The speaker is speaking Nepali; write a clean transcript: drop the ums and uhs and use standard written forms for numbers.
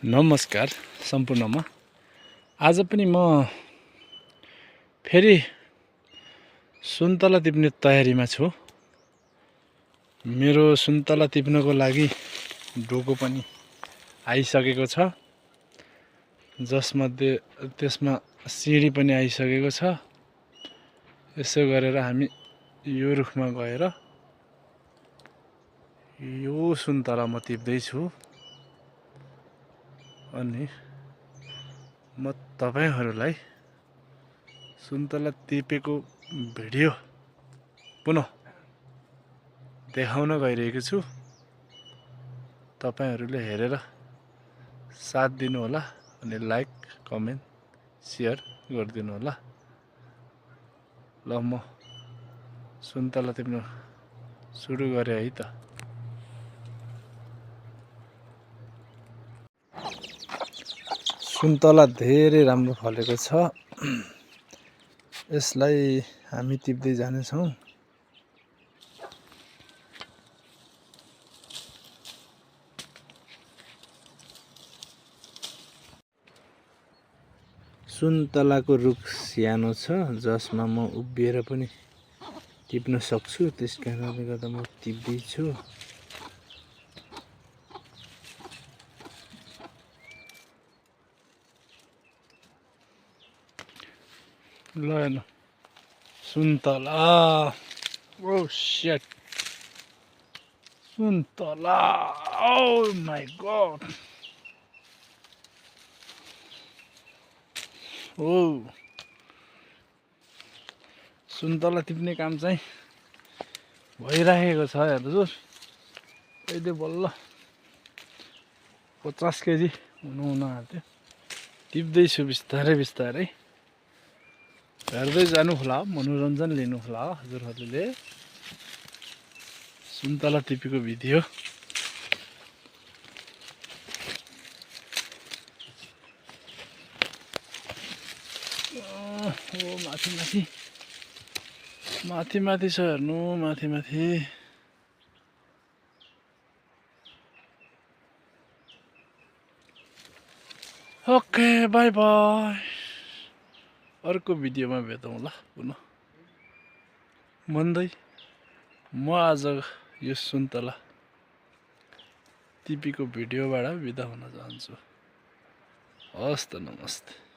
नमस्कार सम्पूर्णमा। आज पनि म फेरि सुन्तला टिप्ने तयारीमा छु। मेरो सुन्तला टिप्नको लागि डोको पनि आइसकेको छ, जसमध्ये त्यसमा सिडी पनि आइसकेको छ। यसो गरेर हामी यो रुखमा गएर यो सुन्तला म टिप्दै छु अनि म तपाईहरुलाई सुन्तला टिपेको भिडियो पुनः देखाउन गइरहेको छु। तपाईहरुले हेरेर साथ दिनु होला अनि लाइक, कमेन्ट, शेयर गरिदिनु होला। ल म सुन्तला टिप्न सुरु गरे है त। सुन्तला धेरै राम्रो फलेको छ। यसलाई हामी टिप्दै जानेछौं। सुन्तलाको रुख सानो छ, जसमा म उभिएर पनि टिप्न सक्छु। त्यसकारणले गर्दा म टिप्दै छु। ल हेर्नु सुन्तला। ओ शिट, सुन्तला। Oh my God. ओ सुन्तला टिप्ने काम चाहिँ भइरहेको छ हजुर। अहिले बल्ल 50 केजी हुन आँट्यो। टिप्दैछु बिस्तारै बिस्तारै। हेर्दै जानु होला, मनोरञ्जन लिनु होला हजुरहरूले। सुन्तला टिपेको भिडियो ओ माथि माथि माथि माथि छ, हेर्नु माथि माथि। Okay, by by. अर्को भिडियोमा भेटौँला पुनः भन्दै म आज यो सुन्तला टिपेको भिडियोबाट बिदा हुन चाहन्छु। हस्त, नमस्ते।